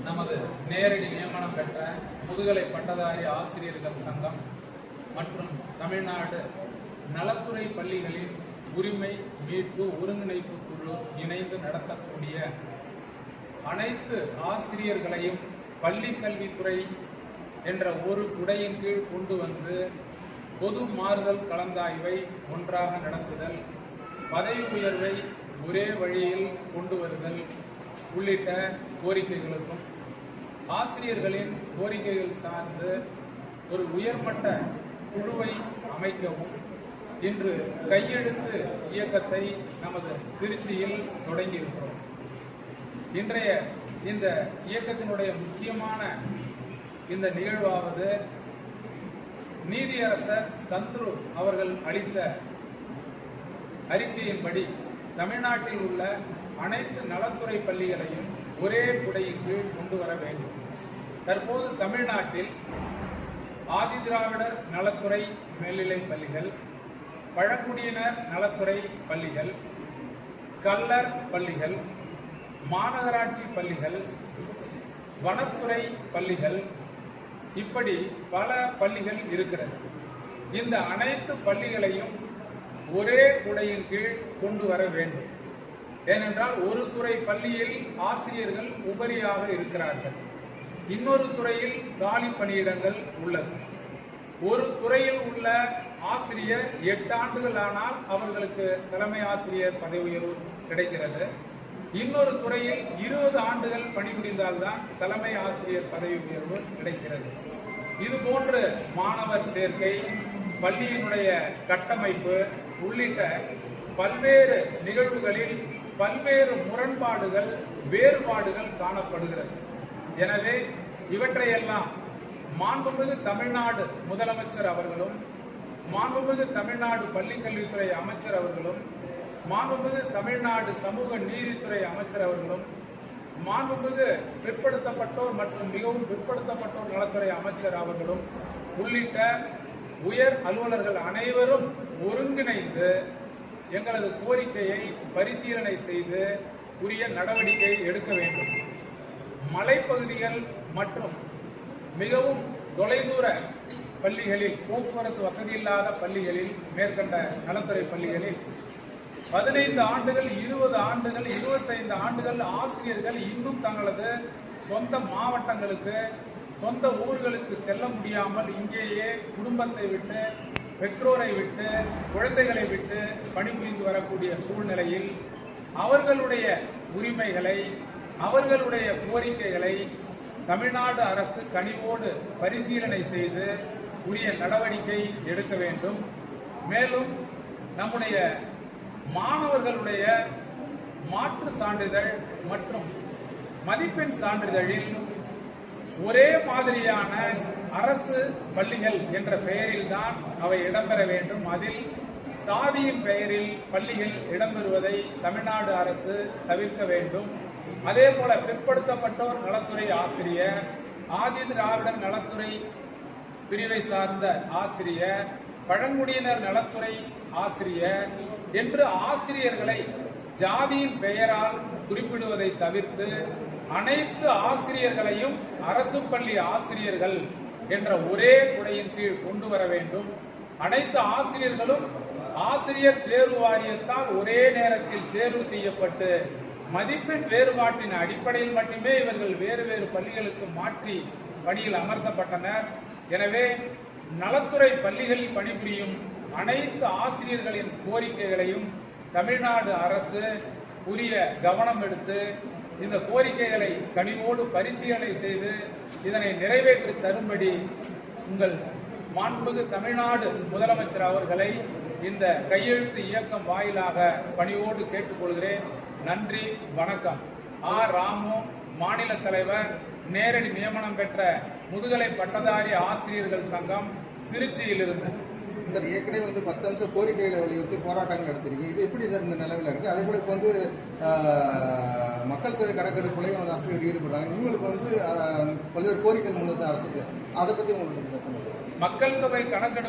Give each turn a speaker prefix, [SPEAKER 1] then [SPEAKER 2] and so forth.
[SPEAKER 1] நமது நேரடி நியமனம் பெற்ற முதுகலை பட்டதாரி ஆசிரியர்கள் சங்கம் மற்றும் தமிழ்நாடு நலத்துறை பள்ளிகளின் உரிமை மீட்பு ஒருங்கிணைப்பு குழு இணைந்து நடத்தக்கூடிய அனைத்து ஆசிரியர்களையும் பள்ளி கல்வித்துறை என்ற ஒரு குடையின் கீழ் கொண்டு வந்து பொது மாறுதல் கலந்தாய்வை ஒன்றாக நடத்துதல், பதவி உயர்வை ஒரே வழியில் கொண்டு வருதல் உள்ளிட்ட கோரிக்கைகளுக்கும் ஆசிரியர்களின் கோரிக்கைகள் சார்ந்து ஒரு உயர்மட்ட குழுவை அமைக்கவும் இன்று கையெழுத்து இயக்கத்தை நமது திருச்சியில் தொடங்கியிருக்கிறோம். இன்றைய இந்த இயக்கத்தினுடைய முக்கியமான இந்த நிகழ்வாவது நீதியரசர் சந்துரு அவர்கள் அளித்த அறிக்கையின்படி தமிழ்நாட்டில் உள்ள அனைத்து நலத்துறை பள்ளிகளையும் ஒரே குடையின் கீழ் கொண்டு வர வேண்டும். தற்போது தமிழ்நாட்டில் ஆதிதிராவிடர் நலத்துறை மேல்நிலைப் பள்ளிகள், பழங்குடியினர் நலத்துறை பள்ளிகள், கல்லர் பள்ளிகள், மாநகராட்சி பள்ளிகள், வனத்துறை பள்ளிகள், இப்படி பல பள்ளிகள் இருக்கிறது. இந்த அனைத்து பள்ளிகளையும் ஒரே குடையின் கீழ் கொண்டு வர வேண்டும். ஏனென்றால் ஒரு துறை பள்ளியில் ஆசிரியர்கள் உபரியாக இருக்கிறார்கள், இன்னொரு துறையில் காலி பணியிடங்கள் உள்ளது. ஒரு துறையில் உள்ள ஆசிரியர் 8 ஆண்டுகள் ஆனால் அவர்களுக்கு தலைமை ஆசிரியர் பதவி உயர்வு கிடைக்கிறது. இன்னொரு துறையில் 20 ஆண்டுகள் பணிபுரிந்தால்தான் தலைமை ஆசிரியர் பதவி உயர்வு கிடைக்கிறது. இது போன்று மாணவர் சேர்க்கை, பள்ளியினுடைய கட்டமைப்பு உள்ளிட்ட பல்வேறு நிகழ்வுகளில் பல்வேறு முரண்பாடுகள், வேறுபாடுகள் காணப்படுகிறது. எனவே இவற்றையெல்லாம் மாண்புமிகு தமிழ்நாடு முதலமைச்சர் அவர்களும், மாண்புமிகு தமிழ்நாடு பள்ளிக்கல்வித்துறை அமைச்சர் அவர்களும், மாண்புமிகு தமிழ்நாடு சமூக நீதித்துறை அமைச்சர் அவர்களும், மாண்புமிகு பிற்படுத்தப்பட்டோர் மற்றும் மிகவும் பிற்படுத்தப்பட்டோர் நலத்துறை அமைச்சர் அவர்களும் உள்ளிட்ட உயர் அலுவலர்கள் அனைவரும் ஒருங்கிணைந்து எங்களது கோரிக்கையை பரிசீலனை செய்து உரிய நடவடிக்கை எடுக்க வேண்டும். மலைப்பகுதிகள் மற்றும் மிகவும் தொலைதூர பள்ளிகளில், போக்குவரத்து வசதி இல்லாத பள்ளிகளில், மேற்கண்ட நலத்துறை பள்ளிகளில் 15 ஆண்டுகள், 20 ஆண்டுகள், 25 ஆண்டுகள் ஆசிரியர்கள் இன்னும் தங்களது சொந்த மாவட்டங்களுக்கு, சொந்த ஊர்களுக்கு செல்ல முடியாமல் இங்கேயே குடும்பத்தை விட்டு, பெற்றோரை விட்டு, குழந்தைகளை விட்டு பணிபுரிந்து வரக்கூடிய சூழ்நிலையில் அவர்களுடைய உரிமைகளை, அவர்களுடைய கோரிக்கைகளை தமிழ்நாடு அரசு கனிவோடு பரிசீலனை செய்து உரிய நடவடிக்கை எடுக்க வேண்டும். மேலும் நம்முடைய மாணவர்களுடைய மாற்று சான்றிதழ் மற்றும் மதிப்பெண் சான்றிதழில் ஒரே மாதிரியான அரசு பள்ளிகள் என்ற பெயரில் தான் அவை இடம்பெற வேண்டும். அதில் சாதியின் பெயரில் பள்ளிகள் இடம்பெறுவதை தமிழ்நாடு அரசு தவிர்க்க வேண்டும். அதே போல பிற்படுத்தப்பட்டோர் நலத்துறை ஆசிரியர், ஆதி திராவிடர் நலத்துறை பிரிவை சார்ந்த ஆசிரியர், பழங்குடியினர் நலத்துறை ஆசிரியர் என்று ஆசிரியர்களை ஜாதியின் பெயரால் குறிப்பிடுவதை தவிர்த்து அனைத்து ஆசிரியர்களையும் அரசு பள்ளி ஆசிரியர்கள் என்ற ஒரே குடையின் கீழ் கொண்டு வர வேண்டும். அனைத்து ஆசிரியர்களும் ஆசிரியர் தேர்வு வாரியத்தால் ஒரே நேரத்தில் தேர்வு செய்யப்பட்டு மதிப்பெண் வேறுபாட்டின் அடிப்படையில் மட்டுமே இவர்கள் வேறு வேறு பள்ளிகளுக்கு மாற்றி பணியில் அமர்த்தப்பட்டனர். எனவே நலத்துறை பள்ளிகளில் பணிபுரியும் அனைத்து ஆசிரியர்களின் கோரிக்கைகளையும் தமிழ்நாடு அரசு உரிய கவனம் எடுத்து இந்த கோரிக்கைகளை கனிவோடு பரிசீலனை செய்து இதனை நிறைவேற்றி தரும்படி உங்கள் மாண்புமிகு தமிழ்நாடு முதலமைச்சர் அவர்களை இந்த கையெழுத்து இயக்கம் வாயிலாக பணிவோடு கேட்டுக்கொள்கிறேன். நன்றி, வணக்கம். ஆர். ராமு, மாநில தலைவர், நேரடி நியமனம் பெற்ற முதுகலை பட்டதாரி ஆசிரியர்கள் சங்கம், திருச்சியிலிருந்து.
[SPEAKER 2] சார், ஏற்கனவே 10 அம்ச கோரிக்கைகளை வலியுறுத்தி போராட்டங்கள் நடத்திருக்கீங்க. இது எப்படி சார் இந்த நிலவில் இருக்கு? அதே போல இப்போ மக்கள் தொகை கணக்கெடுப்புலையும் ஆசிரியர்கள் ஈடுபடுறாங்க. இவங்களுக்கு பல்வேறு கோரிக்கைகள் முன்வைத்த அரசுக்கு, அதை பற்றி உங்களுக்கு
[SPEAKER 1] மக்கள் தொகை கணக்கெடுப்பு